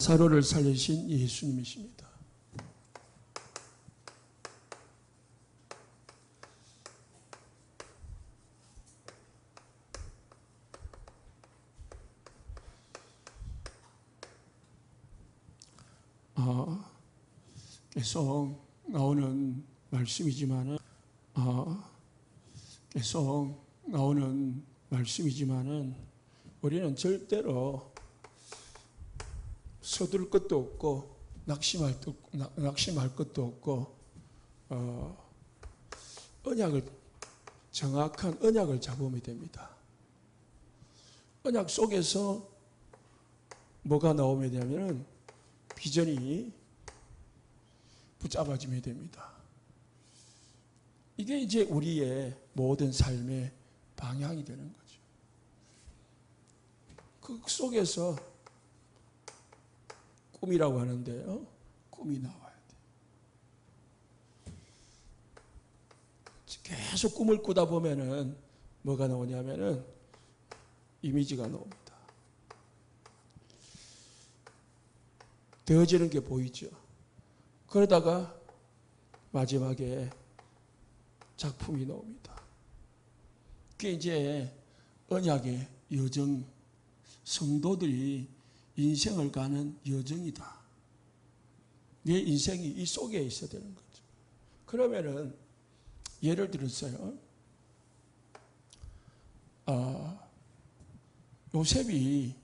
사로를 살리신 예수님이십니다. 계속 나오는 말씀이지만은 우리는 절대로 서둘 것도 없고 낙심할 것도 없고 정확한 언약을 잡으면 됩니다. 언약 속에서 뭐가 나오면 되냐면 비전이 붙잡아지면 됩니다. 이게 이제 우리의 모든 삶의 방향이 되는 거죠. 그 속에서 꿈이라고 하는데요. 꿈이 나와야 돼. 계속 꿈을 꾸다 보면은 뭐가 나오냐면은 이미지가 나옵니다. 되어지는 게 보이죠. 그러다가 마지막에 작품이 나옵니다. 그게 이제 언약의 여정, 성도들이 인생을 가는 여정이다. 내 인생이 이 속에 있어야 되는 거죠. 그러면은 예를 들었어요. 요셉이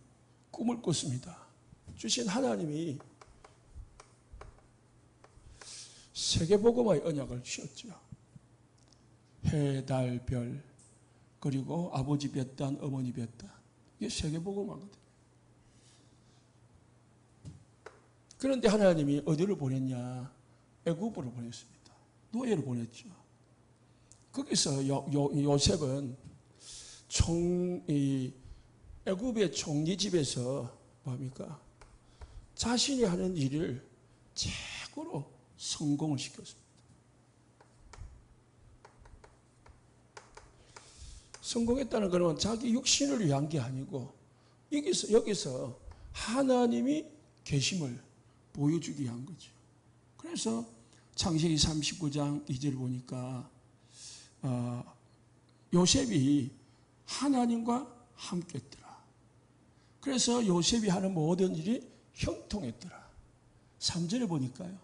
꿈을 꿨습니다. 주신 하나님이 세계복음화의 언약을 주셨죠. 해, 달, 별, 그리고 아버지 뱃단, 어머니 뱃단. 이게 세계복음화거든요. 그런데 하나님이 어디를 보냈냐? 애굽으로 보냈습니다. 노예로 보냈죠. 거기서 요셉은 애굽의 총리 집에서 뭡니까? 자신이 하는 일을 최고로 성공을 시켰습니다. 성공했다는 것은 자기 육신을 위한 게 아니고 여기서 하나님이 계심을 보여주기 위한 거죠. 그래서 창세기 39장 2절 보니까 요셉이 하나님과 함께했더라. 그래서 요셉이 하는 모든 일이 형통했더라. 3절에 보니까요.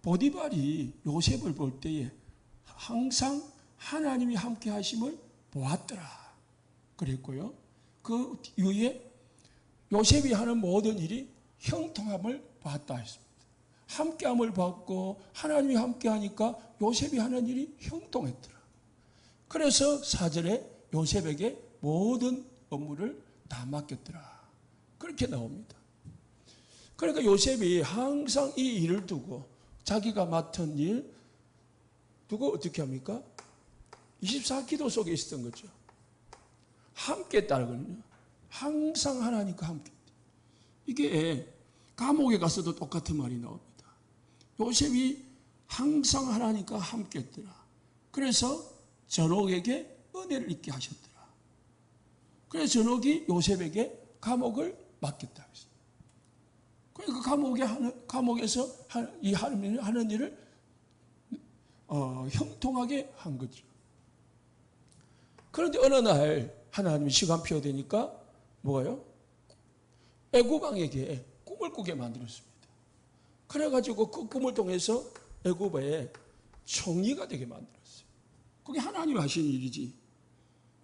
보디발이 요셉을 볼 때에 항상 하나님이 함께 하심을 보았더라. 그랬고요. 그 이후에 요셉이 하는 모든 일이 형통함을 봤다 했습니다. 함께함을 봤고 하나님이 함께하니까 요셉이 하는 일이 형통했더라. 그래서 4절에 요셉에게 모든 업무를 다 맡겼더라. 그렇게 나옵니다. 그러니까 요셉이 항상 이 일을 두고 자기가 맡은 일 두고 어떻게 합니까? 24기도 속에 있었던 거죠. 함께 했다는 거는요. 항상 하나님과 함께 했다. 이게 감옥에 가서도 똑같은 말이 나옵니다. 요셉이 항상 하나님과 함께 했더라. 그래서 전옥에게 은혜를 있게 하셨더라. 그래서 전옥이 요셉에게 감옥을 맡겼다 했습니다. 그러니까 감옥에서 이 하는 일을 형통하게 한 거죠. 그런데 어느 날 하나님이 시간표가 되니까 뭐예요? 애굽 왕에게 꿈을 꾸게 만들었습니다. 그래가지고 그 꿈을 통해서 애굽의 총리가 되게 만들었어요. 그게 하나님이 하신 일이지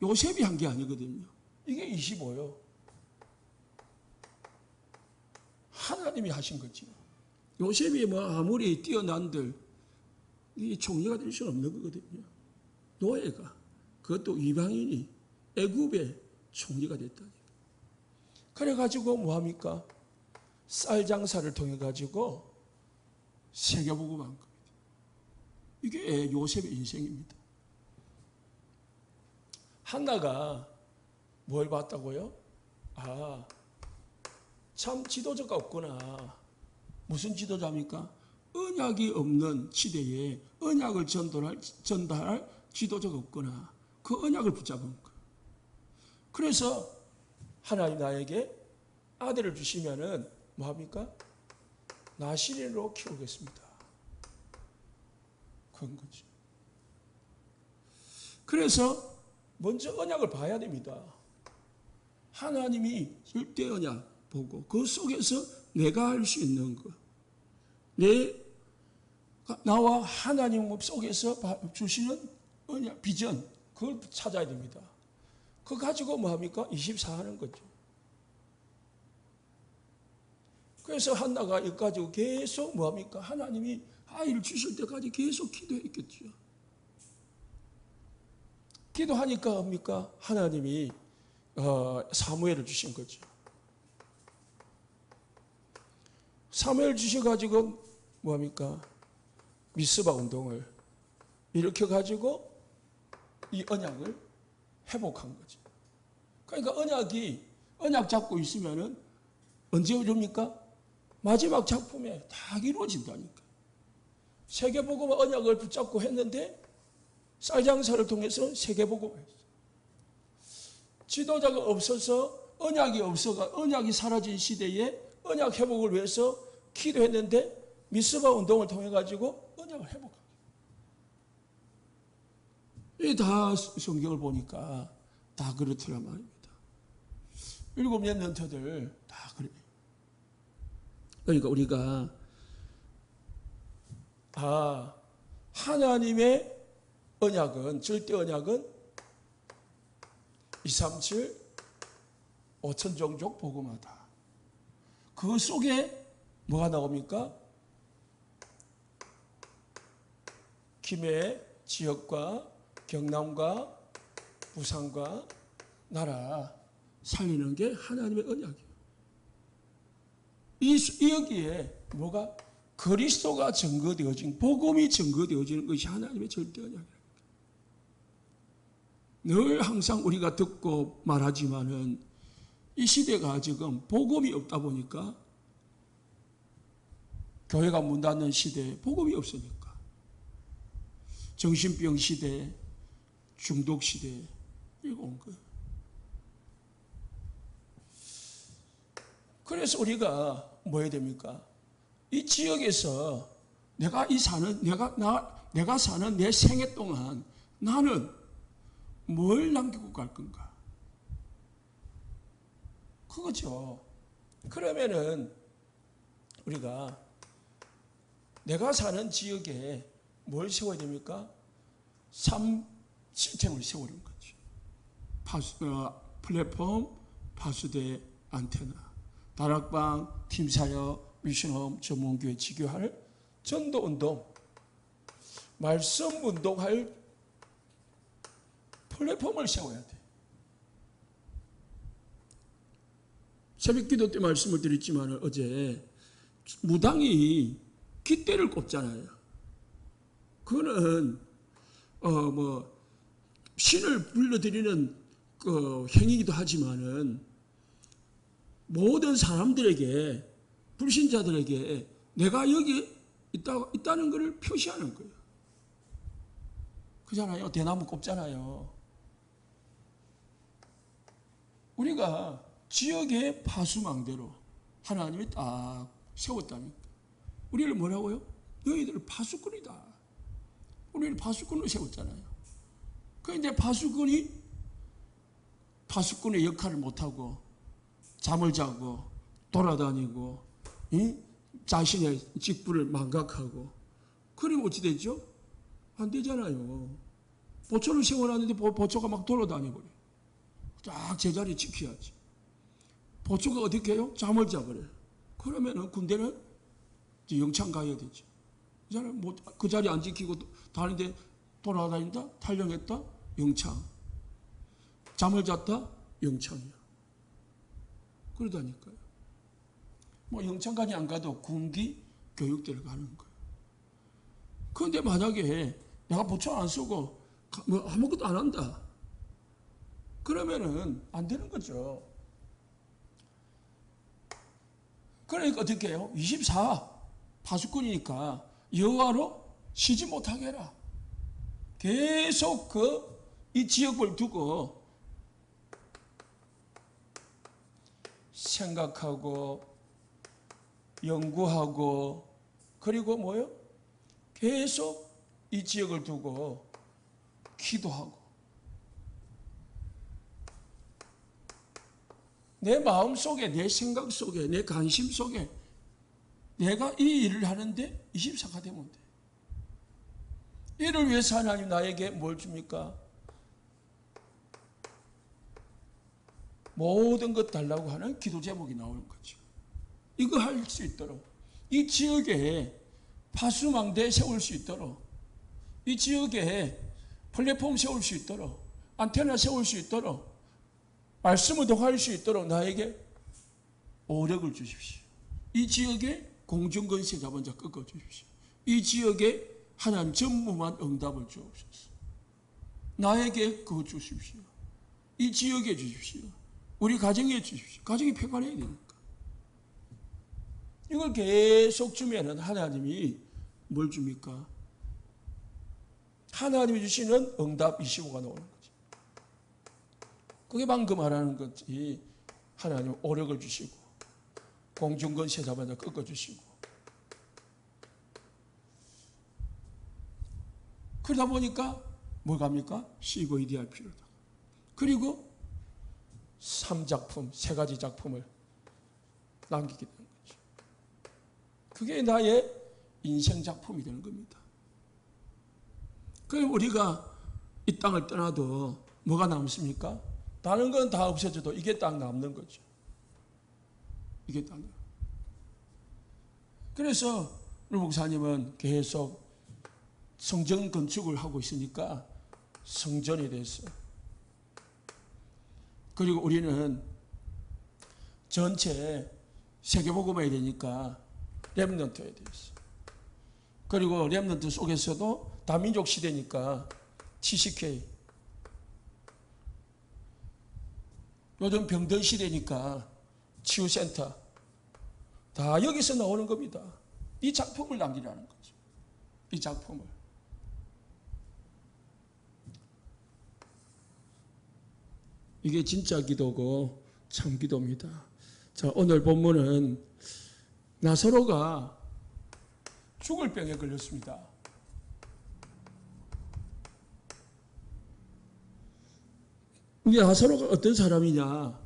요셉이 한 게 아니거든요. 이게 25요. 하나님이 하신 거지. 요셉이 아무리 뛰어난들 이 총리가 될 수는 없는 거거든요. 노예가 그것도 이방인이 애굽의 총리가 됐다니까. 그래가지고 뭐합니까? 쌀 장사를 통해 가지고 세계복음한 겁니다. 이게 요셉의 인생입니다. 한나가 뭘 봤다고요? 참 지도자가 없구나. 무슨 지도자입니까? 언약이 없는 시대에 언약을 전달할 지도자가 없구나. 그 언약을 붙잡은 거예요. 그래서 하나님 나에게 아들을 주시면은 뭐합니까? 나시린으로 키우겠습니다. 그런 거죠. 그래서 먼저 언약을 봐야 됩니다. 하나님이 절대 언약 보고 그 속에서 내가 할 수 있는 것, 나와 하나님 속에서 주시는 언약, 비전, 그걸 찾아야 됩니다. 그거 가지고 뭐합니까? 24 하는 거죠. 그래서 한나가 이거 가지고 계속 뭐합니까? 하나님이 아이를 주실 때까지 계속 기도했겠죠. 기도하니까 합니까? 하나님이 사무엘을 주신 거죠. 사무엘 주셔가지고 뭐합니까? 미스바 운동을 일으켜가지고 이 언약을 회복한 거죠. 그러니까 언약 잡고 있으면은 언제 이룹니까? 마지막 작품에 다 이루어진다니까. 세계복음 언약을 붙잡고 했는데 쌀장사를 통해서 세계복음을 했어요. 지도자가 없어서 언약이 사라진 시대에 언약 회복을 위해서 기도했는데 미스바 운동을 통해 가지고 언약을 회복하게. 이 다 성경을 보니까 다 그렇더란 말입니다. 7 멘토들 다 그래요. 그러니까 우리가 하나님의 언약은, 절대 언약은 237 5천종족 복음하다. 그 속에 뭐가 나옵니까? 김해 지역과 경남과 부산과 나라 살리는 게 하나님의 언약이에요. 여기에 뭐가 그리스도가 증거되어진, 복음이 증거되어지는 것이 하나님의 절대 언약이에요. 늘 항상 우리가 듣고 말하지만은 이 시대가 지금 복음이 없다 보니까 교회가 문 닫는 시대에 복음이 없으니까 정신병 시대, 중독 시대 이거 온 거예요. 그래서 우리가 뭐 해야 됩니까? 이 지역에서 내가 사는 내 생애 동안 나는 뭘 남기고 갈 건가? 그거죠. 그러면은 우리가 내가 사는 지역에 뭘 세워야 됩니까? 3 시스템을 세우는 거죠. 플랫폼, 파수대, 안테나, 다락방, 팀사역, 미션홈, 전문교회, 지교할, 전도운동, 말씀운동할 플랫폼을 세워야 돼. 새벽기도 때 말씀을 드렸지만 어제 무당이 깃대를 꼽잖아요. 그거는 신을 불러드리는 행위이기도 하지만은 모든 사람들에게, 불신자들에게 내가 여기 있다는 것을 표시하는 거예요. 그잖아요. 대나무 꼽잖아요. 우리가 지역의 파수망대로 하나님이 딱 세웠다니까. 우리를 뭐라고요? 너희들 파수꾼이다. 우리를 파수꾼으로 세웠잖아요. 그런데 파수꾼의 역할을 못하고 잠을 자고 돌아다니고 자신의 직분을 망각하고 그러면 어찌 되죠? 안 되잖아요. 보초를 세워놨는데 보초가 막 돌아다녀버려요. 딱 제자리 지켜야지. 보초가 어떻게 해요? 잠을 자버려요. 그러면은 군대는 영창 가야 되죠. 그 자리 안 지키고 다른데 돌아다닌다? 탈영했다? 영창. 잠을 잤다? 영창이야. 그러다니까요. 영창까지 안 가도 군기 교육대를 가는 거예요. 그런데 만약에 내가 보초 안 쓰고 아무것도 안 한다. 그러면은 안 되는 거죠. 그러니까 어떻게 해요? 24 파수꾼이니까 여호와로 쉬지 못하게 해라. 계속 이 지역을 두고 생각하고 연구하고 그리고 뭐요? 계속 이 지역을 두고 기도하고 내 마음 속에, 내 생각 속에, 내 관심 속에 내가 이 일을 하는데 24가 되면 돼. 이를 위해서 하나님 나에게 뭘 줍니까? 모든 것 달라고 하는 기도 제목이 나오는 거죠. 이거 할 수 있도록 이 지역에 파수망대 세울 수 있도록 이 지역에 플랫폼 세울 수 있도록 안테나 세울 수 있도록 말씀을 독할 수 있도록 나에게 오력을 주십시오. 이 지역에 공중건세 잡은 자 꺾어 주십시오. 이 지역에 하나님 전무만 응답을 주옵소서. 나에게 그거 주십시오. 이 지역에 주십시오. 우리 가정에 주십시오. 가정이 평안해야 되니까. 이걸 계속 주면은 하나님이 뭘 줍니까? 하나님이 주시는 응답 25가 나오는 거죠. 그게 방금 말하는 것이 하나님 오력을 주시고 공중건세 잡은 자 꺾어 주시고 그러다 보니까 뭘 갑니까? CVD 할 필요다. 그리고 3작품, 3가지 작품을 남기게 되는 거죠. 그게 나의 인생 작품이 되는 겁니다. 그럼 우리가 이 땅을 떠나도 뭐가 남습니까? 다른 건 다 없어져도 이게 딱 남는 거죠. 이게 딱. 그래서 우리 목사님은 계속 성전 건축을 하고 있으니까 성전에 대해서 그리고 우리는 전체 세계복음화해야 되니까 렘넌트에 대해서 그리고 렘넌트 속에서도 다민족 시대니까 TCK 요즘 병든 시대니까 치유센터 다 여기서 나오는 겁니다. 이 작품을 남기라는 거죠. 이 작품을. 이게 진짜 기도고 참 기도입니다. 자, 오늘 본문은 나사로가 죽을 병에 걸렸습니다. 이게 나사로가 어떤 사람이냐?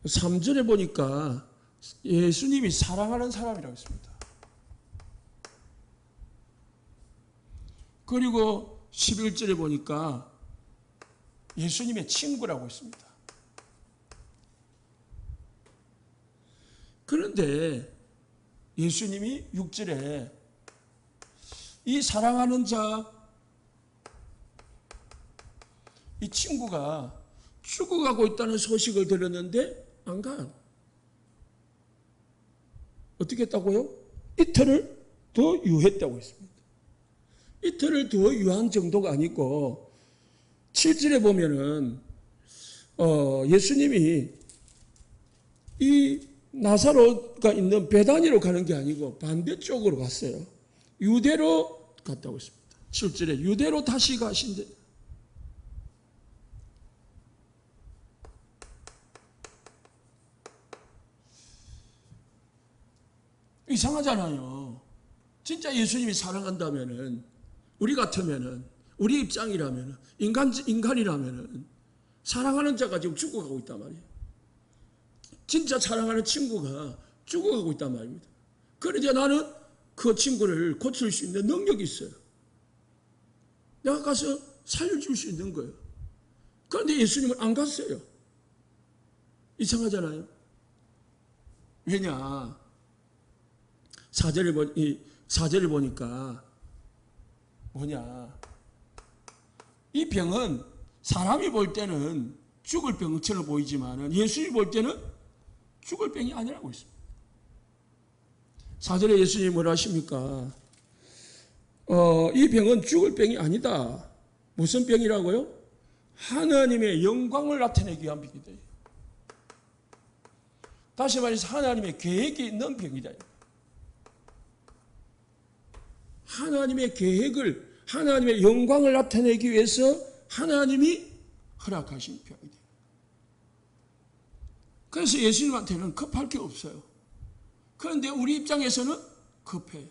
3절에 보니까 예수님이 사랑하는 사람이라고 했습니다. 그리고 11절에 보니까 예수님의 친구라고 했습니다. 그런데 예수님이 6절에 이 사랑하는 자, 이 친구가 죽어가고 있다는 소식을 들었는데 안 가. 어떻게 했다고요? 이틀을 더 유했다고 했습니다. 이틀을 더 유한 정도가 아니고 7절에 보면은 예수님이 이 나사로가 있는 베다니로 가는 게 아니고 반대쪽으로 갔어요. 유대로 갔다고 했습니다. 7절에 유대로 다시 가신대. 이상하잖아요. 진짜 예수님이 사랑한다면은 우리 같으면은 우리 입장이라면은 인간이라면은 사랑하는 자가 지금 죽어가고 있단 말이에요. 진짜 사랑하는 친구가 죽어가고 있단 말입니다. 그런데 나는 그 친구를 고칠 수 있는 능력이 있어요. 내가 가서 살려줄 수 있는 거예요. 그런데 예수님은 안 갔어요. 이상하잖아요. 왜냐? 4절을 보니까 뭐냐? 이 병은 사람이 볼 때는 죽을 병처럼 보이지만 예수님이 볼 때는 죽을 병이 아니라고 했습니다. 4절에 예수님이 뭐라 하십니까? 이 병은 죽을 병이 아니다. 무슨 병이라고요? 하나님의 영광을 나타내기 위한 병이다. 다시 말해서 하나님의 계획이 있는 병이다. 하나님의 계획을, 하나님의 영광을 나타내기 위해서 하나님이 허락하신 병이다. 그래서 예수님한테는 급할 게 없어요. 그런데 우리 입장에서는 급해.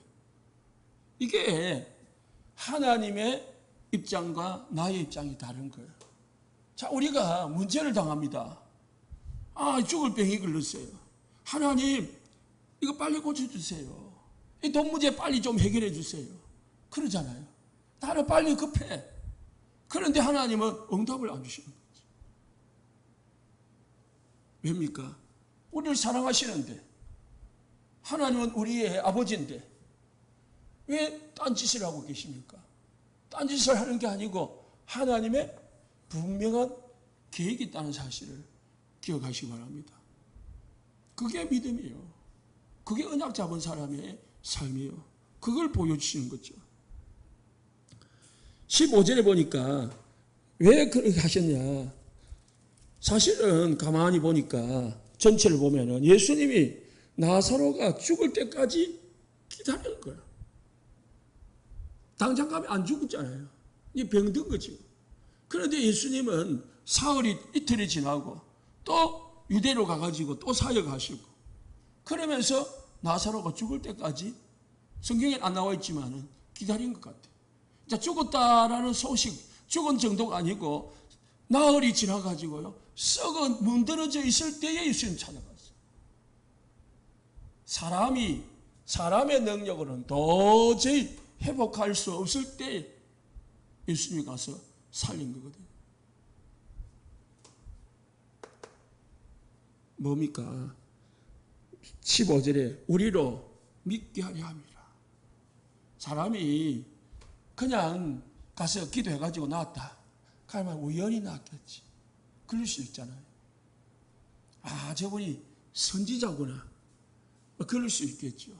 이게 하나님의 입장과 나의 입장이 다른 거예요. 자, 우리가 문제를 당합니다. 죽을 병이 걸렸어요. 하나님, 이거 빨리 고쳐주세요. 이 돈 문제 빨리 좀 해결해 주세요. 그러잖아요. 나는 빨리 급해. 그런데 하나님은 응답을 안 주시는 거죠. 왜입니까? 우리를 사랑하시는데, 하나님은 우리의 아버지인데 왜 딴짓을 하고 계십니까? 딴짓을 하는 게 아니고 하나님의 분명한 계획이 있다는 사실을 기억하시기 바랍니다. 그게 믿음이에요. 그게 언약 잡은 사람의 삶이에요. 그걸 보여주시는 거죠. 15절에 보니까 왜 그렇게 하셨냐. 사실은 가만히 보니까 전체를 보면은 예수님이 나사로가 죽을 때까지 기다리는 거야. 당장 가면 안 죽었잖아요. 이 병든 거죠. 그런데 예수님은 사흘이 이틀이 지나고 또 유대로 가가지고 또 사역하시고 그러면서 나사로가 죽을 때까지 성경엔 안 나와 있지만은 기다린 것 같아요. 자, 죽었다라는 소식, 죽은 정도가 아니고 나흘이 지나가지고요, 썩어 문드러져 있을 때에 예수님 찾아갔어요. 사람의 능력으로는 도저히 회복할 수 없을 때 예수님이 가서 살린 거거든요. 뭡니까? 15절에 우리로 믿게 하려 함이라. 사람이 그냥 가서 기도해가지고 나왔다. 가만 우연히 나왔겠지. 그럴 수 있잖아요. 저분이 선지자구나. 그럴 수 있겠죠.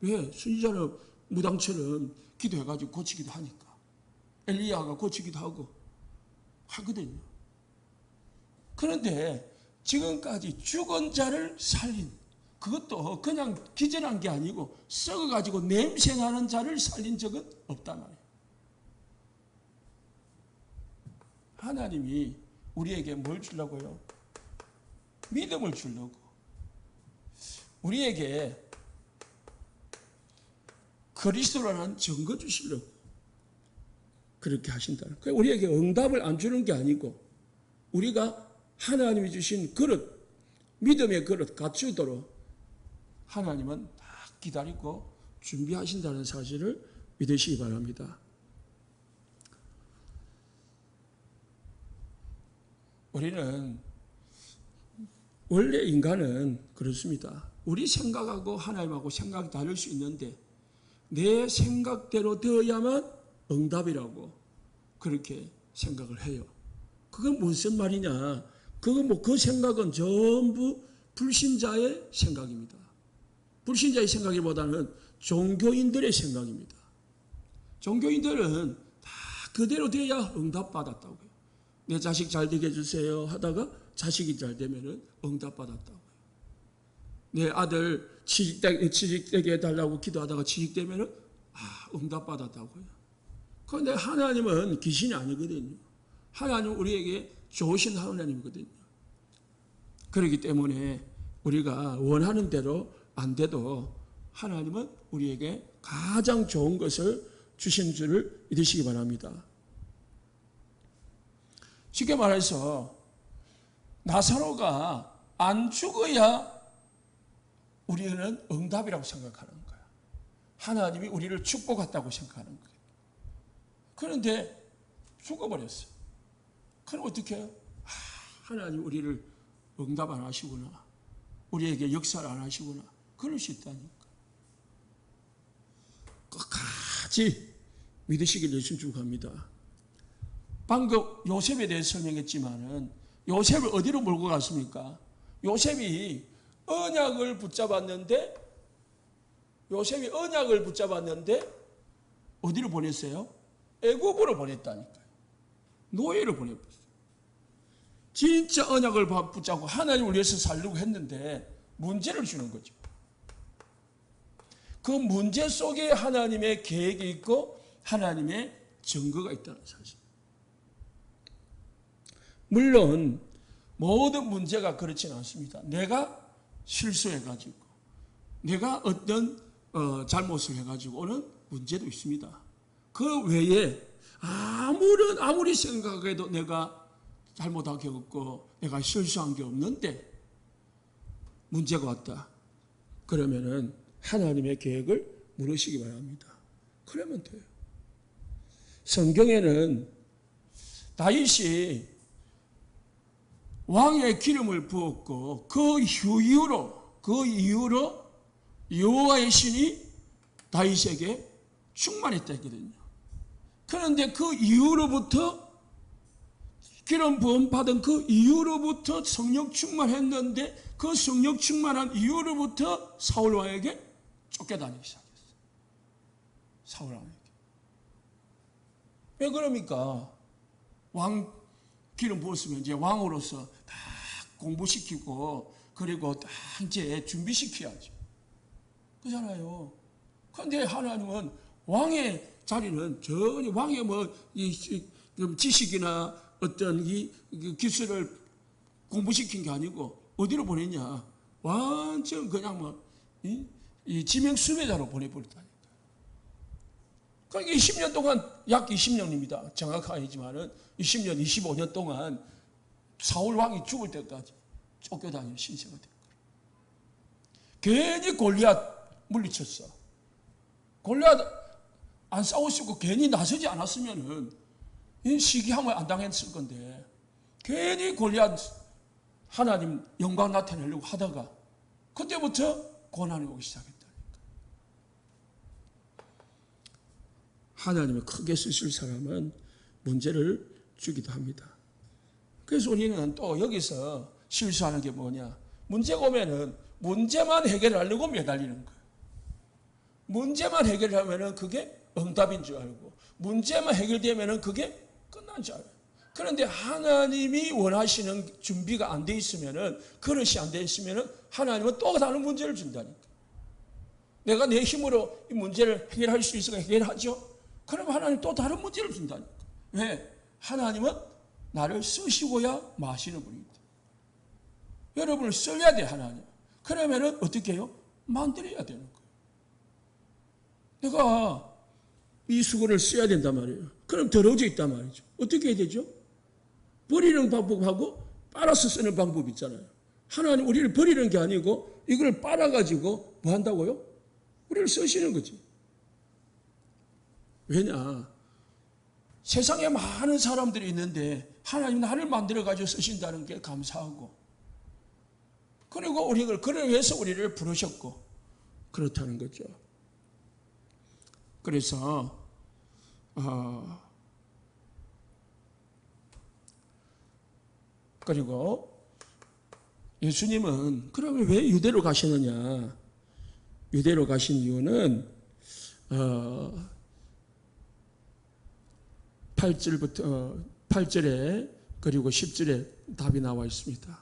왜? 선지자는 무당처럼 기도해가지고 고치기도 하니까. 엘리야가 고치기도 하고 하거든요. 그런데 지금까지 죽은 자를 살린, 그것도 그냥 기절한 게 아니고 썩어가지고 냄새나는 자를 살린 적은 없단 말이에요. 하나님이 우리에게 뭘 주려고요? 믿음을 주려고. 우리에게 그리스도라는 증거 주시려고 그렇게 하신다는 거예요. 우리에게 응답을 안 주는 게 아니고 우리가 하나님이 주신 그릇, 믿음의 그릇 갖추도록 하나님은 다 기다리고 준비하신다는 사실을 믿으시기 바랍니다. 우리는 원래 인간은 그렇습니다. 우리 생각하고 하나님하고 생각이 다를 수 있는데 내 생각대로 되어야만 응답이라고 그렇게 생각을 해요. 그건 무슨 말이냐? 그 생각은 전부 불신자의 생각입니다. 불신자의 생각이보다는 종교인들의 생각입니다. 종교인들은 다 그대로 돼야 응답받았다고요. 내 자식 잘 되게 해주세요 하다가 자식이 잘 되면 응답받았다고요. 내 아들 취직되게 해달라고 기도하다가 취직되면 응답받았다고요. 그런데 하나님은 귀신이 아니거든요. 하나님은 우리에게 좋으신 하나님이거든요. 그렇기 때문에 우리가 원하는 대로 안 돼도 하나님은 우리에게 가장 좋은 것을 주신 줄을 믿으시기 바랍니다. 쉽게 말해서 나사로가 안 죽어야 우리는 응답이라고 생각하는 거야. 하나님이 우리를 축복했다고 생각하는 거예요. 그런데 죽어버렸어요. 그럼 어떻게 해요? 하나님 우리를 응답 안 하시구나. 우리에게 역사를 안 하시구나. 그럴 수 있다니까. 끝까지 믿으시길 예수님 축복합니다. 방금 요셉에 대해 설명했지만은 요셉을 어디로 몰고 갔습니까? 요셉이 언약을 붙잡았는데 어디로 보냈어요? 애굽으로 보냈다니까요. 노예로 보내버렸어요. 진짜 언약을 붙잡고 하나님을 위해서 살려고 했는데 문제를 주는 거죠. 그 문제 속에 하나님의 계획이 있고 하나님의 증거가 있다는 사실. 물론 모든 문제가 그렇지는 않습니다. 내가 실수해가지고 내가 어떤 잘못을 해가지고 오는 문제도 있습니다. 그 외에 아무리 생각해도 내가 잘못한 게 없고 내가 실수한 게 없는데 문제가 왔다. 그러면은 하나님의 계획을 물으시기 바랍니다. 그러면 돼요. 성경에는 다윗이 왕의 기름을 부었고 그 이후로 여호와의 신이 다윗에게 충만했다 했거든요. 그런데 그 이후로부터 기름 부음 받은 그 이후로부터 성령 충만했는데 그 성령 충만한 이후로부터 사울 왕에게 쫓겨다니기 시작했어요. 사울 왕에게. 왜 그럽니까? 왕 기름 부었으면 이제 왕으로서 다 공부시키고 그리고 다 이제 준비시켜야죠. 그렇잖아요. 그런데 하나님은 왕의 자리는 전혀 왕의 지식이나 어떤 이 기술을 공부시킨 게 아니고 어디로 보냈냐? 완전 그냥 이 지명 수배자로 보내버렸다니까. 그러니까 20년 동안 약 20년입니다. 정확하게 아니지만은 20년, 25년 동안 사울 왕이 죽을 때까지 쫓겨다니는 신세가 된 거예요. 괜히 골리앗 물리쳤어. 골리앗 안 싸웠고 괜히 나서지 않았으면은 시기함을 안 당했을 건데 괜히 골리앗 하나님 영광 나타내려고 하다가 그때부터 고난이 오기 시작했다니까. 하나님을 크게 쓰실 사람은 문제를 주기도 합니다. 그래서 우리는 또 여기서 실수하는 게 뭐냐? 문제가 오면은 문제만 해결하려고 매달리는 거예요. 문제만 해결하면은 그게 응답인 줄 알고 문제만 해결되면은 그게 끝난 줄 알아요. 그런데 하나님이 원하시는 준비가 안 돼 있으면은 그릇이 안 돼 있으면은 하나님은 또 다른 문제를 준다니까. 내가 내 힘으로 이 문제를 해결할 수 있으니까 해결하죠. 그럼 하나님 또 다른 문제를 준다니까. 왜? 하나님은 나를 쓰시고야 마시는 분입니다. 여러분을 써야 돼 하나님. 그러면은 어떻게 해요? 만들어야 되는 거예요. 내가 이 수건을 써야 된단 말이에요. 그럼 더러워져 있단 말이죠. 어떻게 해야 되죠? 버리는 방법하고 빨아서 쓰는 방법이 있잖아요. 하나님 우리를 버리는 게 아니고 이걸 빨아가지고 뭐 한다고요? 우리를 쓰시는 거지. 왜냐? 세상에 많은 사람들이 있는데 하나님 나를 만들어가지고 쓰신다는 게 감사하고 그리고 우리를 그를 위해서 우리를 부르셨고 그렇다는 거죠. 그래서 그리고 예수님은 그러면 왜 유대로 가시느냐? 유대로 가신 이유는 8절에 그리고 10절에 답이 나와 있습니다.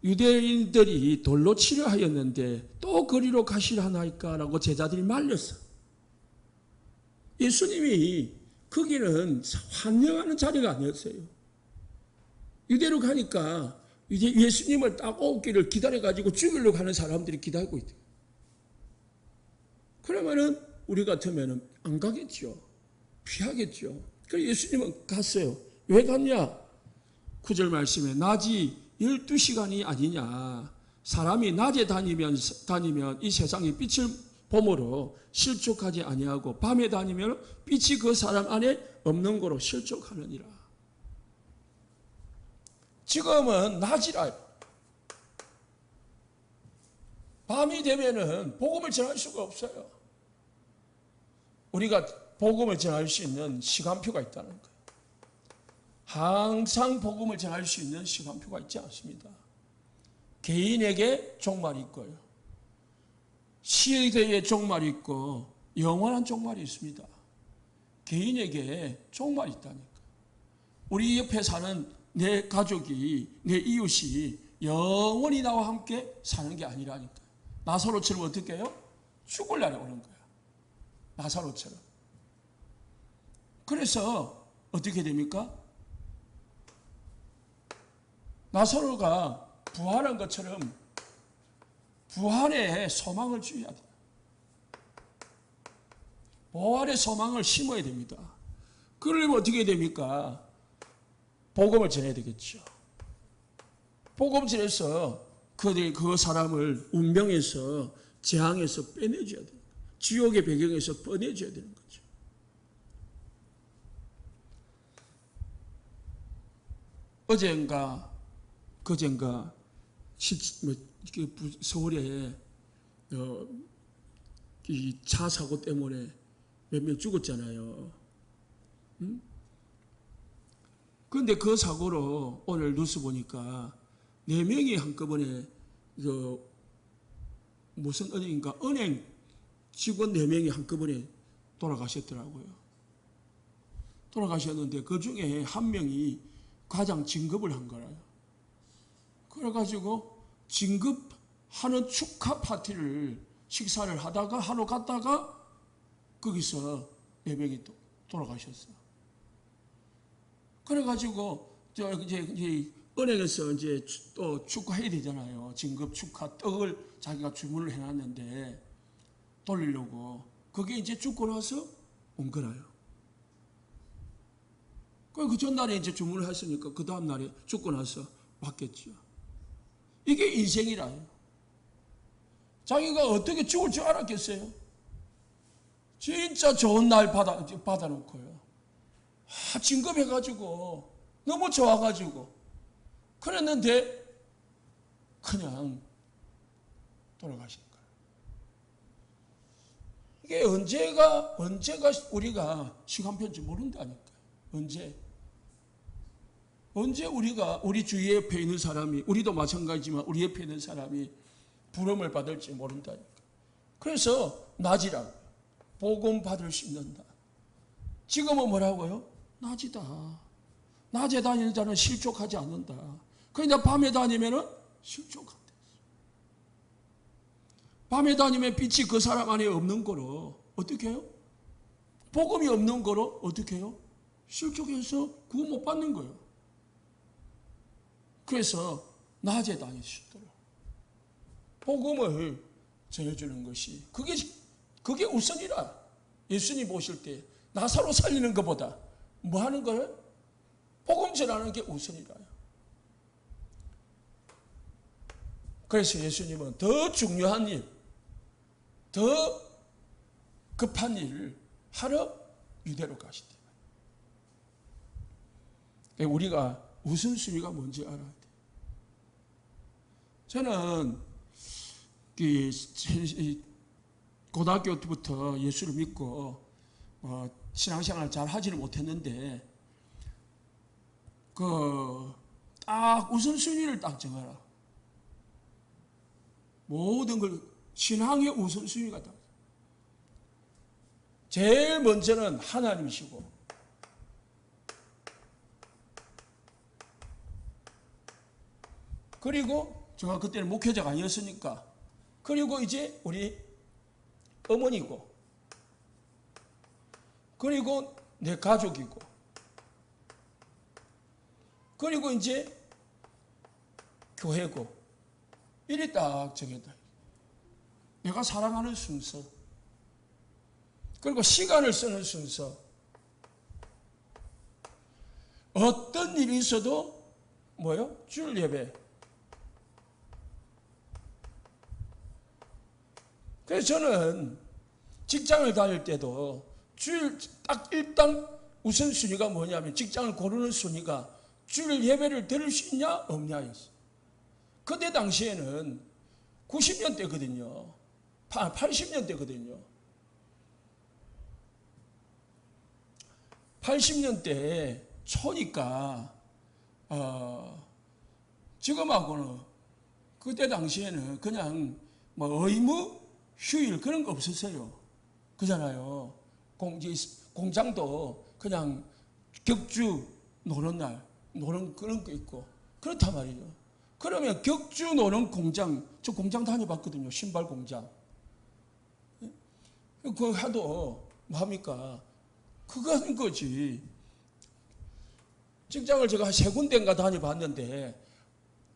유대인들이 돌로 치려 하였는데 또 거리로 가시려나이까라고 제자들이 말렸어. 예수님이 거기는 환영하는 자리가 아니었어요. 유대로 가니까 이제 예수님을 딱 오기를 기다려가지고 죽이려고 하는 사람들이 기다리고 있대요. 그러면은 우리 같으면은 안 가겠죠. 피하겠죠. 그래서 예수님은 갔어요. 왜 갔냐? 9절 말씀에 낮이 12시간이 아니냐. 사람이 낮에 다니면 이 세상의 빛을 봄으로 실족하지 아니하고 밤에 다니면 빛이 그 사람 안에 없는 거로 실족하느니라. 지금은 낮이라. 밤이 되면은 복음을 전할 수가 없어요. 우리가 복음을 전할 수 있는 시간표가 있다는 거예요. 항상 복음을 전할 수 있는 시간표가 있지 않습니다. 개인에게 종말이 있고요. 시대의 종말이 있고 영원한 종말이 있습니다. 개인에게 종말이 있다니까. 우리 옆에 사는 내 가족이, 내 이웃이 영원히 나와 함께 사는 게 아니라니까. 나사로처럼 어떻게 해요? 죽을 날이 오는 거야. 나사로처럼. 그래서 어떻게 됩니까? 나사로가 부활한 것처럼 부활의 소망을 주어야 돼요. 부활의 소망을 심어야 됩니다. 그러려면 어떻게 됩니까? 복음을 전해야 되겠죠. 복음 전해서 그 사람을 운명에서 재앙에서 빼내줘야 돼요. 지옥의 배경에서 꺼내줘야 되는 거죠. 어젠가 그젠가 서울에 이 차 사고 때문에 몇 명 죽었잖아요. 그런데 그 사고로 오늘 뉴스 보니까 4명이 한꺼번에 무슨 은행인가 은행 직원 4명이 한꺼번에 돌아가셨더라고요. 돌아가셨는데 그 중에 한 명이 가장 진급을 한 거라요. 그래가지고 진급하는 축하 파티를 식사를 하다가 하러 갔다가 거기서 4명이 또 돌아가셨어요. 그래가지고 이제 은행에서 이제 또 축하해야 되잖아요. 진급 축하 떡을 자기가 주문을 해놨는데 돌리려고 그게 이제 죽고 나서 온 거라요. 그 전날에 이제 주문을 했으니까 그 다음 날에 죽고 나서 왔겠죠. 이게 인생이라요. 자기가 어떻게 죽을 줄 알았겠어요? 진짜 좋은 날 받아놓고요. 진급해가지고 너무 좋아가지고 그랬는데 그냥 돌아가신 거예요. 이게 언제가 우리가 시간표인지 모른다니까요. 언제 우리가 우리 주위 옆에 있는 사람이, 우리도 마찬가지지만 우리 옆에 있는 사람이 부름을 받을지 모른다니까. 그래서 낮이라고 복음 받을 수 있는다. 지금은 뭐라고요? 낮이다. 낮에 다니는 자는 실족하지 않는다. 그러니까 밤에 다니면은 실족한다. 밤에 다니면 빛이 그 사람 안에 없는 거로 어떻게 해요? 복음이 없는 거로 어떻게 해요? 실족해서 구원 못 받는 거예요. 그래서 낮에 다닐 수 있도록 복음을 전해주는 것이 그게 우선이라. 예수님 오실 때 나사로 살리는 것보다 뭐 하는 거예요? 복음 전하는 게 우선이라요. 그래서 예수님은 더 중요한 일, 더 급한 일을 하러 유대로 가시대. 우리가 우선순위가 뭔지 알아야 돼. 저는 고등학교 때부터 예수를 믿고 신앙생활을 잘 하지는 못했는데 딱 우선순위를 딱 정하라. 모든 걸 신앙의 우선순위가 딱. 제일 먼저는 하나님이시고 그리고 제가 그때는 목회자가 아니었으니까 그리고 이제 우리 어머니고 그리고 내 가족이고 그리고 이제 교회고 이리 딱 정했다. 내가 사랑하는 순서 그리고 시간을 쓰는 순서 어떤 일이 있어도 뭐요? 주일 예배. 그래서 저는 직장을 다닐 때도 주일 딱 일단 우선순위가 뭐냐면 직장을 고르는 순위가 주일 예배를 드릴 수 있냐 없냐였어요. 그때 당시에는 90년대거든요. 80년대거든요. 80년대 초니까 지금하고는 그때 당시에는 그냥 뭐 의무 휴일 그런 거 없었어요. 그잖아요. 공장도 그냥 격주 노는 날 노는 그런 거 있고 그렇단 말이죠. 그러면 격주 노는 공장, 저 공장 다녀봤거든요. 신발 공장. 그거 해도 뭐합니까? 그거 하는 거지. 직장을 제가 한 3군데인가 다녀봤는데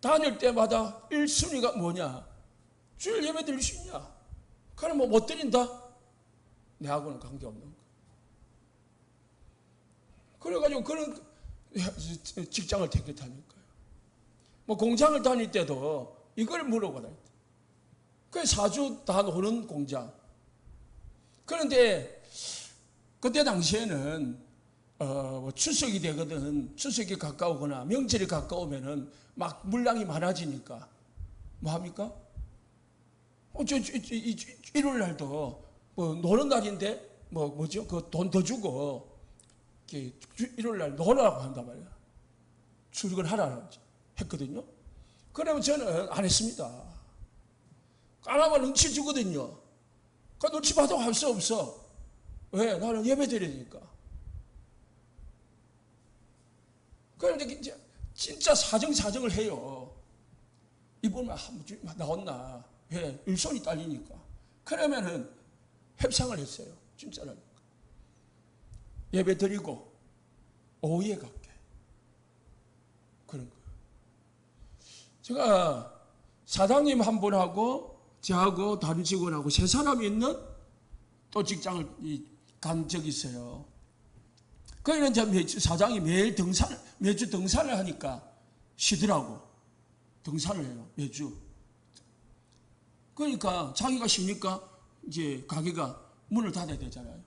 다닐 때마다 1순위가 뭐냐? 주일 예배 드릴 수 있냐? 그럼 뭐 못 드린다? 내하고는 관계없는 거야. 그래가지고 그런 직장을 택했다니까요. 뭐 공장을 다닐 때도 이걸 물어보라. 그 사주 다 노는 공장. 그런데 그때 당시에는 뭐 추석이 되거든. 추석이 가까우거나 명절이 가까우면은 막 물량이 많아지니까 뭐 합니까? 일요일 날도 뭐 노는 날인데 뭐죠? 그 돈 더 주고 일요일 날 놀라고 한단 말이야. 출근하라고 했거든요. 그러면 저는 안 했습니다. 안 하면 눈치 주거든요. 그 눈치 봐도 할 수 없어. 왜? 나는 예배 드리니까. 그런데 이제 진짜 사정을 해요. 이번만 나왔나? 왜? 일손이 딸리니까. 그러면은 협상을 했어요. 진짜로. 예배 드리고 오후에 갈게. 그런 거예요. 제가 사장님 한 분하고 저하고 다른 직원하고 세 사람이 있는 또 직장을 간 적이 있어요. 거기는 사장이 매주 등산을 하니까 쉬더라고. 등산을 해요, 매주. 그러니까 자기가 쉬니까 이제 가게가 문을 닫아야 되잖아요.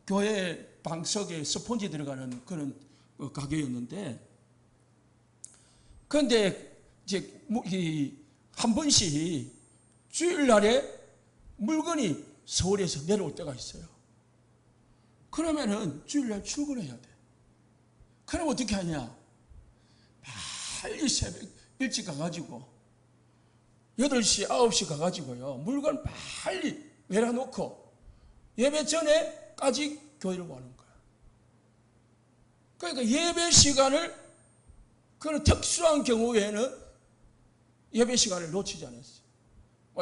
교회 방석에 스폰지 들어가는 그런 가게였는데, 그런데 이제 한 번씩 주일날에 물건이 서울에서 내려올 때가 있어요. 그러면은 주일날 출근해야 돼. 그럼 어떻게 하냐? 빨리 새벽 일찍 가가지고 8시, 9시 가가지고요. 물건 빨리 내려놓고 예배 전에까지 교회를 오는 거야. 그러니까 예배 시간을, 그런 특수한 경우에는 예배 시간을 놓치지 않았어요.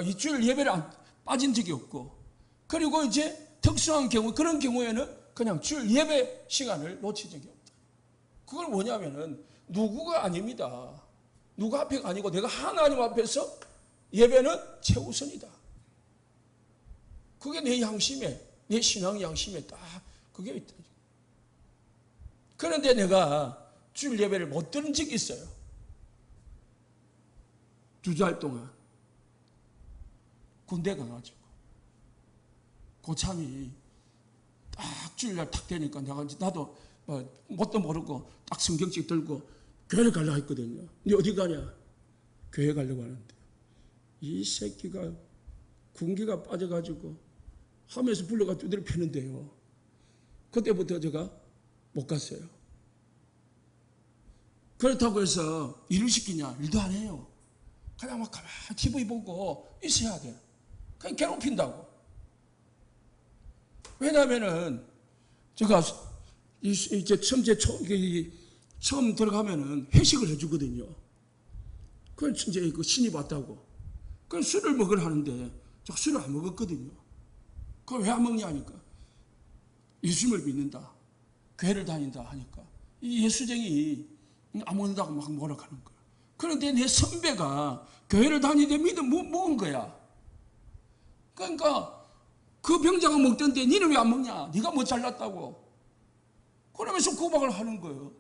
일주일 예배를 빠진 적이 없고, 그리고 이제 특수한 경우, 그런 경우에는 그냥 주일 예배 시간을 놓친 적이 없다. 그걸 뭐냐면은 누구가 아닙니다. 누구 앞에가 아니고 내가 하나님 앞에서 예배는 최우선이다. 그게 내 양심에, 내 신앙 양심에 딱 그게 있다. 그런데 내가 주일 예배를 못 드는 적이 있어요. 2달 동안 군대 가가지고 고참이 딱 주일날 탁 되니까 나도 뭣도 모르고 딱 성경책 들고 교회를 가려고 했거든요. 근데 어디 가냐? 교회 가려고 하는데 이 새끼가 군기가 빠져가지고 하면서 불러가 두드려 패는데요. 그때부터 제가 못 갔어요. 그렇다고 해서 일을 시키냐? 일도 안 해요. 그냥 막 가만히 TV 보고 있어야 돼. 그냥 괴롭힌다고. 왜냐면은 제가 이제 처음 들어가면은 회식을 해주거든요. 그건 이제 신입 왔다고. 그럼 술을 먹으려 하는데 제가 술을 안 먹었거든요. 그걸 왜 안 먹냐 하니까 예수님을 믿는다, 교회를 다닌다 하니까 이 예수쟁이 안 먹는다고 막 뭐라 하는 거야. 그런데 내 선배가 교회를 다니는데 먹은 거야. 그러니까 그 병자가 먹던데 니는 왜 안 먹냐? 네가 뭐 잘났다고. 그러면서 구박을 하는 거예요.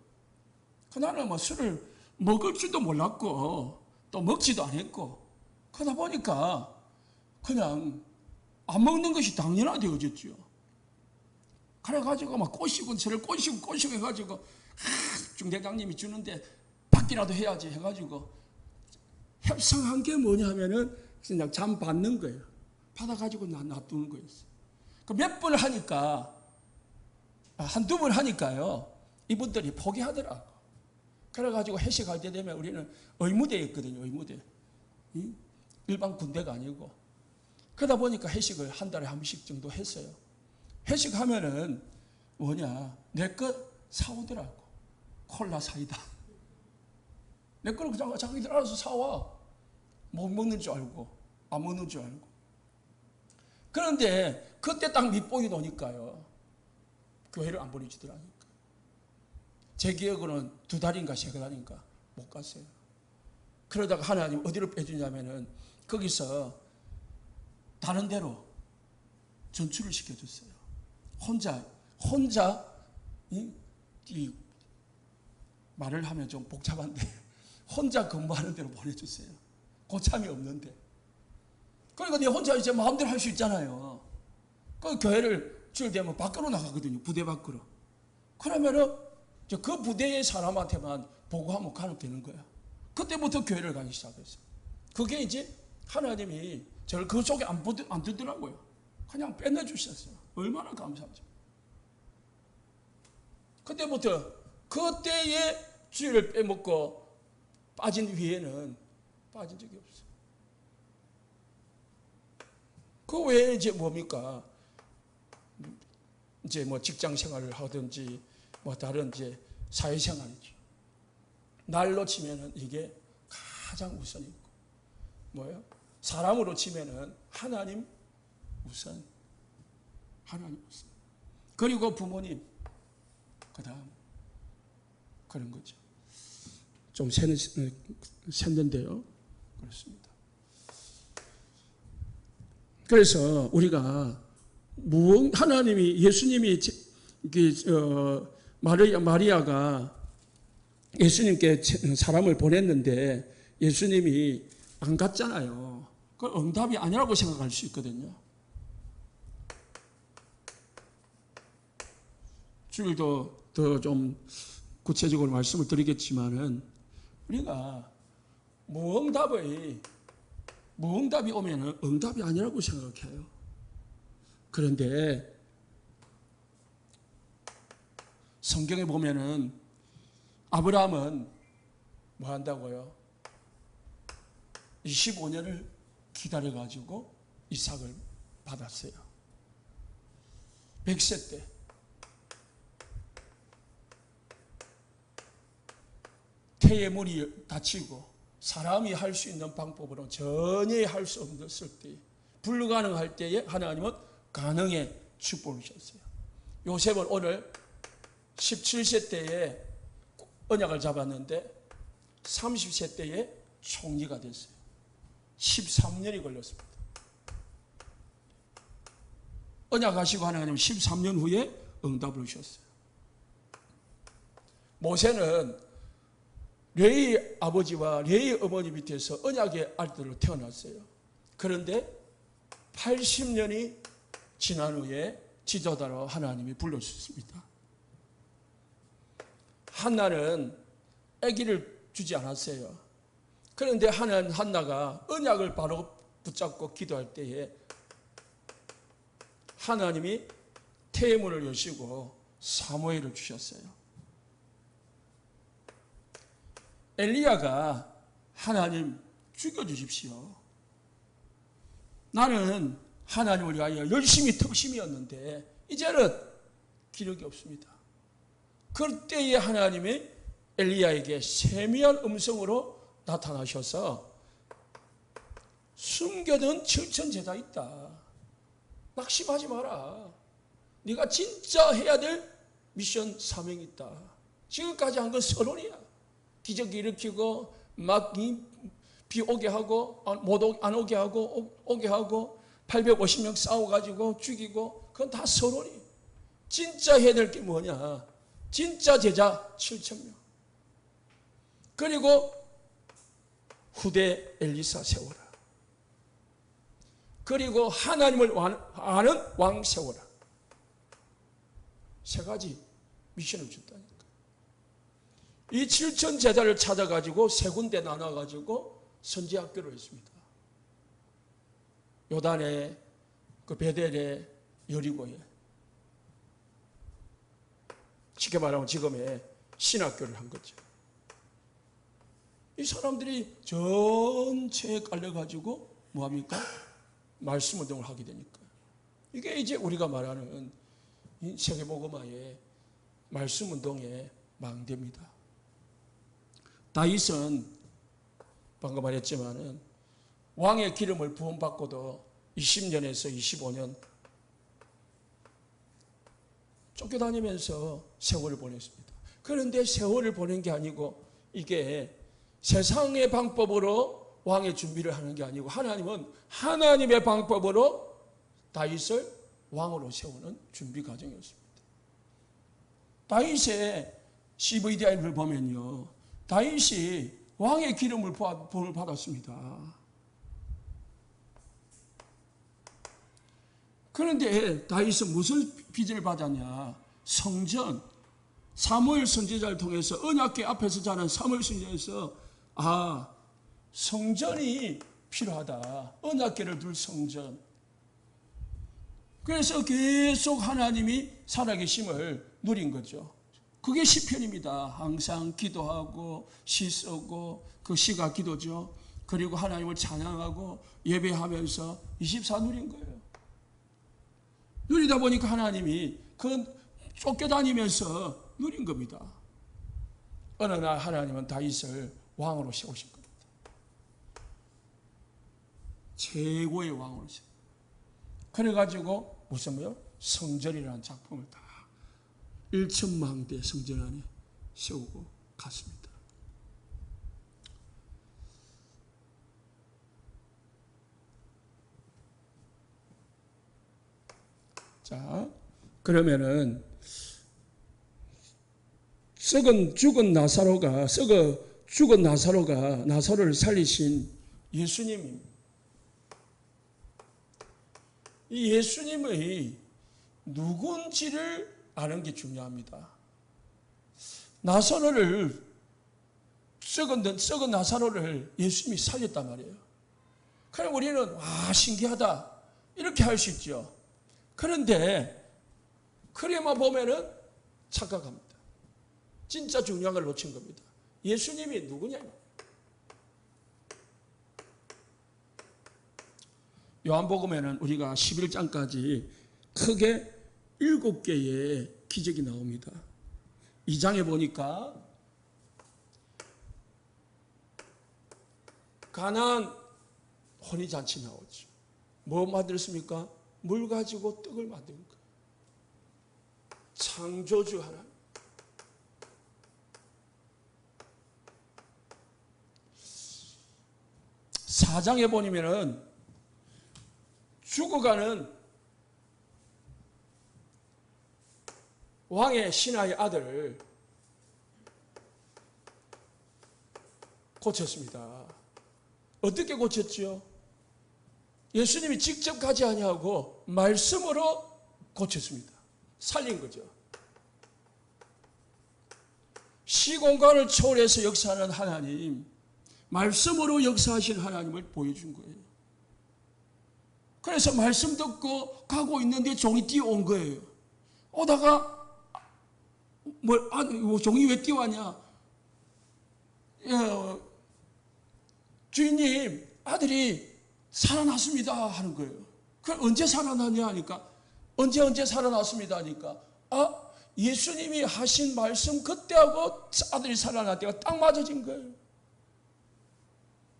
나는 뭐 술을 먹을 줄도 몰랐고 또 먹지도 않았고, 그러다 보니까 그냥 안 먹는 것이 당연하되어졌죠. 그래가지고 막 저를 꼬시고 해가지고 중대장님이 주는데 받기라도 해야지 해가지고 협상한 게 뭐냐 하면은 그냥 잠 받는 거예요. 받아가지고 놔두는 거였어요. 몇 번을 하니까, 한두 번 하니까요, 이분들이 포기하더라고. 그래가지고 회식할 때 되면 우리는 의무대였거든요, 의무대. 일반 군대가 아니고. 그러다 보니까 회식을 한 달에 한 번씩 정도 했어요. 회식하면은 뭐냐, 내 거 사오더라고. 콜라 사이다. 내 거를 그냥 자기들 알아서 사와. 못 먹는 줄 알고, 안 먹는 줄 알고. 그런데 그때 딱 밑보이 도니까요, 교회를 안 보내주더라니까. 제 기억으로는 2달인가 3달인가 못 갔어요. 그러다가 하나님 어디로 빼주냐면은 거기서 다른 데로 전출을 시켜줬어요. 혼자 이 말을 하면 좀 복잡한데 혼자 근무하는 데로 보내줬어요. 고참이 없는데. 그러니까 네 혼자 이제 마음대로 할 수 있잖아요. 그 교회를 주일 되면 밖으로 나가거든요. 부대 밖으로. 그러면은 그 부대의 사람한테만 보고하면 가면 되는 거야. 그때부터 교회를 가기 시작했어요. 그게 이제 하나님이 저를 그 속에 안 두더라고요. 그냥 빼내주셨어요. 얼마나 감사하죠. 그때부터 그때의 주일을 빼먹고 빠진 위에는 빠진 적이 없어요. 그 외에 이제 뭡니까? 이제 뭐 직장 생활을 하든지 뭐 다른 이제 사회생활이죠. 날로 치면은 이게 가장 우선이고 뭐예요? 사람으로 치면은 하나님 우선, 하나님 우선. 그리고 부모님 그 다음 그런 거죠. 좀 샜는데요. 그렇습니다. 그래서 우리가 하나님이 예수님이 마리아가 예수님께 사람을 보냈는데 예수님이 안 갔잖아요. 그 응답이 아니라고 생각할 수 있거든요. 주일도 더 좀 구체적으로 말씀을 드리겠지만은 우리가 무응답이 오면은 응답이 아니라고 생각해요. 그런데 성경에 보면은 아브라함은 뭐 한다고요? 25년을 기다려가지고 이삭을 받았어요. 100세 때. 태의 물이 닫히고 사람이 할 수 있는 방법으로 전혀 할 수 없었을 때, 불가능할 때에 하나님은 가능의 축복을 주셨어요. 요셉은 오늘 17세 때에 언약을 잡았는데 30세 때에 총리가 됐어요. 13년이 걸렸습니다. 언약하시고 하나님 13년 후에 응답을 주셨어요. 모세는 레이의 아버지와 레이의 어머니 밑에서 언약의 아들로 태어났어요. 그런데 80년이 지난 후에 지도자로 하나님이 불러주셨습니다. 한나는 아기를 주지 않았어요. 그런데 한나가 언약을 바로 붙잡고 기도할 때에 하나님이 태의 문을 여시고 사무엘을 주셨어요. 엘리야가 하나님 죽여주십시오. 나는 하나님을 위하여 열심히 턱심이었는데 이제는 기력이 없습니다. 그때에 하나님이 엘리야에게 세미한 음성으로 나타나셔서 숨겨둔 7천 제자 있다. 낙심하지 마라. 네가 진짜 해야 될 미션 사명이 있다. 지금까지 한 건 서론이야. 기적 일으키고 막 비 오게 하고 안 오게 하고 오게 하고 850명 싸워가지고 죽이고 그건 다 서론이. 진짜 해야 될 게 뭐냐. 진짜 제자 7,000명. 그리고 후대 엘리사 세워라. 그리고 하나님을 아는 왕 세워라. 세 가지 미션을 줬다니까. 이 7천 제자를 찾아가지고 세 군데 나눠가지고 선지학교를 했습니다. 요단에, 그 베델에, 여리고에. 쉽게 말하면 지금의 신학교를 한 거죠. 이 사람들이 전체에 깔려가지고 뭐합니까? 말씀 운동을 하게 되니까. 이게 이제 우리가 말하는 이 세계복음화의 말씀 운동의 망대입니다. 다윗은 방금 말했지만은 왕의 기름을 부음받고도 20년에서 25년 쫓겨다니면서 세월을 보냈습니다. 그런데 세월을 보낸 게 아니고 이게 세상의 방법으로 왕의 준비를 하는 게 아니고 하나님은 하나님의 방법으로 다윗을 왕으로 세우는 준비 과정이었습니다. 다윗의 CVDI를 보면요, 다윗이 왕의 기름을 부음을 받았습니다. 그런데 다윗은 무슨 빚을 받았냐? 성전, 사무엘 선지자를 통해서 언약궤 앞에서 자는 사무엘 선지자에서 성전이 필요하다. 언약궤를 둘 성전. 그래서 계속 하나님이 살아계심을 누린 거죠. 그게 시편입니다. 항상 기도하고 시 쓰고, 그 시가 기도죠. 그리고 하나님을 찬양하고 예배하면서 24 누린 거예요. 누리다 보니까 하나님이 그 쫓겨다니면서 누린 겁니다. 어느 날 하나님은 다윗을 왕으로 세우신 겁니다. 최고의 왕으로 세우신. 그래가지고 무슨 뭐요? 성전이라는 작품을 다 1천망대 성전 안에 세우고 갔습니다. 자, 그러면은 죽은 나사로를 살리신 예수님입니다. 이 예수님의 누군지를 아는 게 중요합니다. 썩은 나사로를 예수님이 살렸단 말이에요. 그럼 우리는 신기하다 이렇게 할 수 있죠. 그런데 그래만 보면은 착각합니다. 진짜 중요한 걸 놓친 겁니다. 예수님이 누구냐? 요한복음에는 우리가 11장까지 크게 7개의 기적이 나옵니다. 2장에 보니까 가나안 혼인잔치 나오죠. 뭐 만들었습니까? 물 가지고 떡을 만든 거예요. 창조주 하나님. 4장에 보면은 죽어가는 왕의 신하의 아들을 고쳤습니다. 어떻게 고쳤죠? 예수님이 직접 가지 아니하고 말씀으로 고쳤습니다. 살린 거죠. 시공간을 초월해서 역사하는 하나님, 말씀으로 역사하신 하나님을 보여준 거예요. 그래서 말씀 듣고 가고 있는데 종이 뛰어온 거예요. 오다가 종이 왜 뛰어왔냐? 주인님, 아들이 살아났습니다 하는 거예요. 그럼 언제 살아났냐 하니까 언제 살아났습니다 하니까 예수님이 하신 말씀 그때하고 아들이 살아날 때가 딱 맞아진 거예요.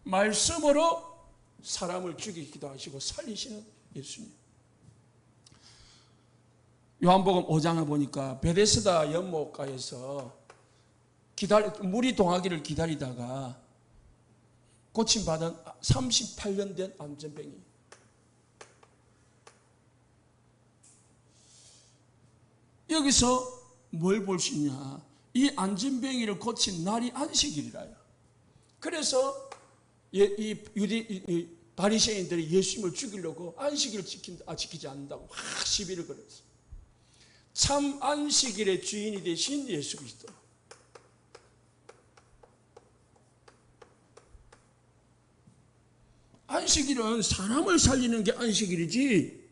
말씀으로 사람을 죽이기도 하시고 살리시는 예수님. 요한복음 5장을 보니까 베데스다 연못가에서 물이 동하기를 기다리다가 고침받은 38년 된 안전병이, 여기서 뭘 볼 수 있냐? 이 안전병이를 고친 날이 안식일이라요. 그래서 이 바리새인들이 예수님을 죽이려고 안식일을 지키지 않는다고 막 시비를 걸었어요. 참 안식일의 주인이 되신 예수 그리스도. 안식일은 사람을 살리는 게 안식일이지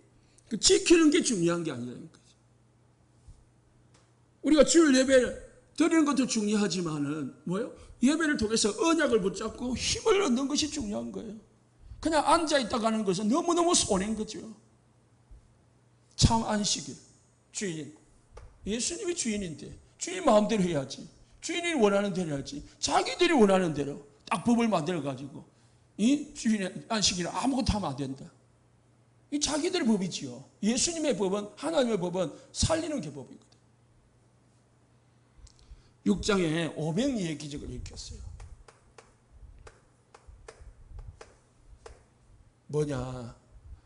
지키는 게 중요한 게 아니라는 거죠. 우리가 주일 예배를 드리는 것도 중요하지만은 뭐예요? 예배를 통해서 언약을 붙잡고 힘을 얻는 것이 중요한 거예요. 그냥 앉아있다 가는 것은 너무너무 손해인 거죠. 참 안식일, 주인. 예수님이 주인인데 주인 마음대로 해야지. 주인이 원하는 대로 해야지. 자기들이 원하는 대로 딱 법을 만들어가지고 이 주인의 안식일은 아무것도 하면 안 된다. 이 자기들의 법이지요. 예수님의 법은, 하나님의 법은 살리는 게 법이거든. 6장에 오병이의 기적을 일으켰어요. 뭐냐?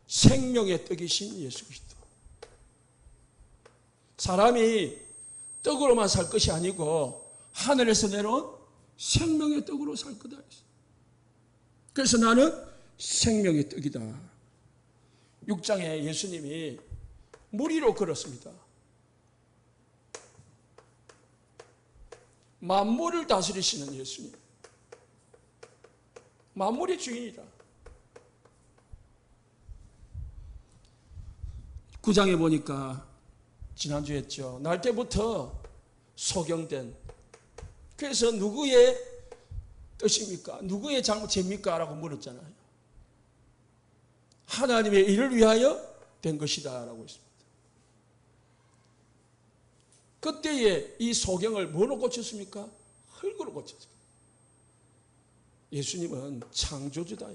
생명의 떡이신 예수 그리스도. 사람이 떡으로만 살 것이 아니고 하늘에서 내려온 생명의 떡으로 살 거다. 그래서 나는 생명의 떡이다. 6장에 예수님이 물 위로 걸었습니다. 만물을 다스리시는 예수님. 만물의 주인이라. 9장에 보니까 지난주에 했죠. 날 때부터 소경된. 그래서 누구의 뜻입니까? 누구의 잘못입니까? 라고 물었잖아요. 하나님의 일을 위하여 된 것이다 라고 했습니다. 그때에 이 소경을 뭐로 고쳤습니까? 흙으로 고쳤어요. 예수님은 창조주다.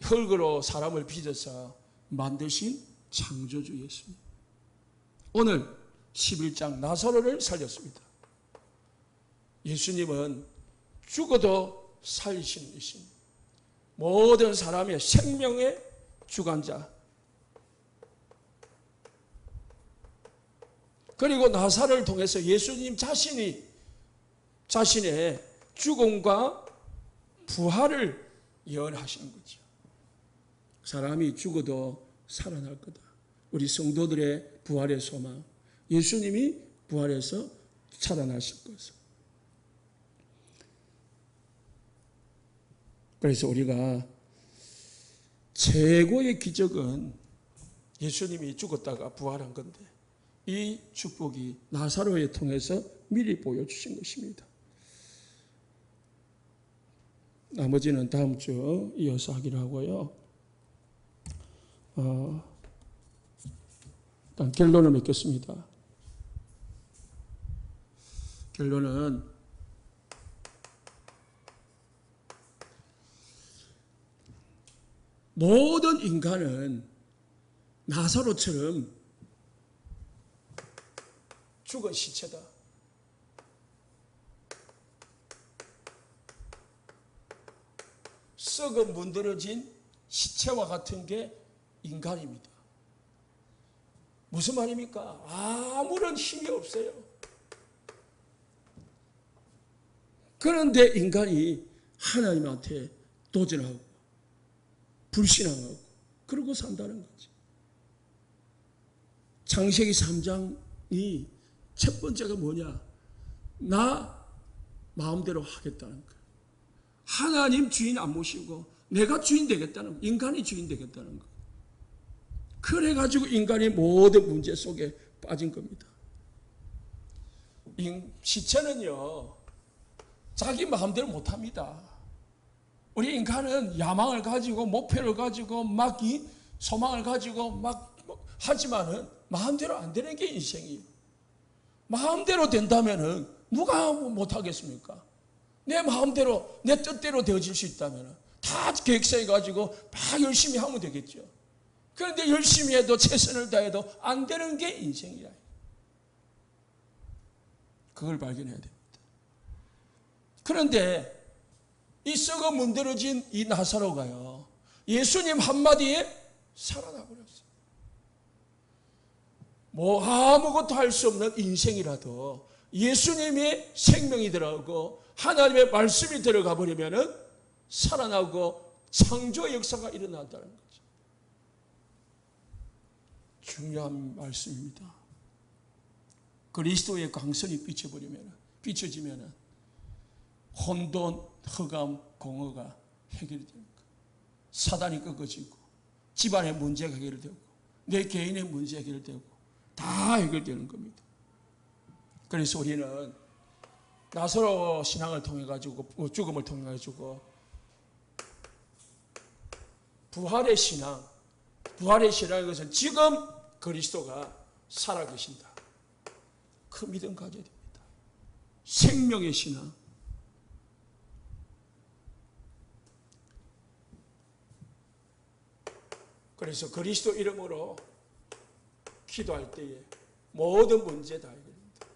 흙으로 사람을 빚어서 만드신 창조주 예수님. 오늘 11장 나사로를 살렸습니다. 예수님은 죽어도 살리시는 이신 모든 사람의 생명의 주관자. 그리고 나사로를 통해서 예수님 자신이 자신의 죽음과 부활을 예언하시는 거죠. 사람이 죽어도 살아날 거다. 우리 성도들의 부활의 소망. 예수님이 부활해서 살아나실 것을. 그래서 우리가 최고의 기적은 예수님이 죽었다가 부활한 건데 이 축복이 나사로에 통해서 미리 보여주신 것입니다. 나머지는 다음 주 이어서 하기로 하고요. 일단 결론을 맺겠습니다. 결론은 모든 인간은 나사로처럼 죽은 시체다. 썩어 문드러진 시체와 같은 게 인간입니다. 무슨 말입니까? 아무런 힘이 없어요. 그런데 인간이 하나님한테 도전하고 불신앙하고 그러고 산다는 거지. 창세기 3장이 첫 번째가 뭐냐? 나 마음대로 하겠다는 거예요. 하나님 주인 안 모시고 내가 주인 되겠다는 거예요. 인간이 주인 되겠다는 거예요. 그래가지고 인간이 모든 문제 속에 빠진 겁니다. 시체는요, 자기 마음대로 못합니다. 우리 인간은 야망을 가지고 목표를 가지고 막 소망을 가지고 막 하지만은 마음대로 안 되는 게 인생이에요. 마음대로 된다면은 누가 못하겠습니까? 내 마음대로 내 뜻대로 되어질 수 있다면은 다 계획서에 가지고 막 열심히 하면 되겠죠. 그런데 열심히 해도 최선을 다해도 안 되는 게 인생이야. 그걸 발견해야 됩니다. 그런데 이 썩어 문드러진 이 나사로가요, 예수님 한마디에 살아나 버렸어요. 뭐 아무것도 할 수 없는 인생이라도 예수님의 생명이 들어가고 하나님의 말씀이 들어가 버리면은 살아나고 창조의 역사가 일어난다는 거죠. 중요한 말씀입니다. 그리스도의 광선이 비춰지면은 혼돈, 흑암, 공허가 해결이 됩니다. 사단이 꺾어지고 집안의 문제가 해결되고 내 개인의 문제 해결되고 다 해결되는 겁니다. 그래서 우리는 나사로 신앙을 통해 가지고 죽음을 통해 가지고 부활의 신앙인 것은 지금 그리스도가 살아계신다. 그 믿음 가져야 됩니다. 생명의 신앙. 그래서 그리스도 이름으로 기도할 때에 모든 문제 다 해결됩니다.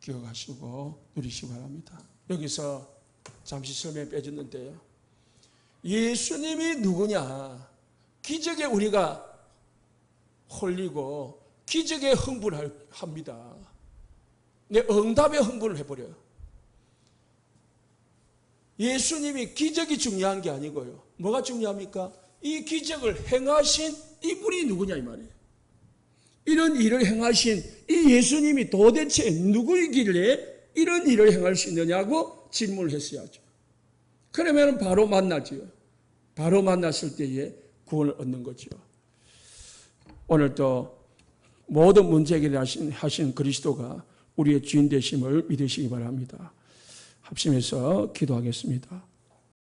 기억하시고 누리시기 바랍니다. 여기서 잠시 설명 빼줬는데요. 예수님이 누구냐? 기적에 우리가 홀리고 기적에 흥분을 합니다. 내 응답에 흥분을 해버려요. 예수님이 기적이 중요한 게 아니고요. 뭐가 중요합니까? 이 기적을 행하신 이분이 누구냐 이 말이에요. 이런 일을 행하신 이 예수님이 도대체 누구이길래 이런 일을 행할 수 있느냐고 질문을 했어야죠. 그러면 바로 만나죠. 바로 만났을 때에 구원을 얻는 거죠. 오늘도 모든 문제 해결을 하신 그리스도가 우리의 주인 되심을 믿으시기 바랍니다. 합심해서 기도하겠습니다.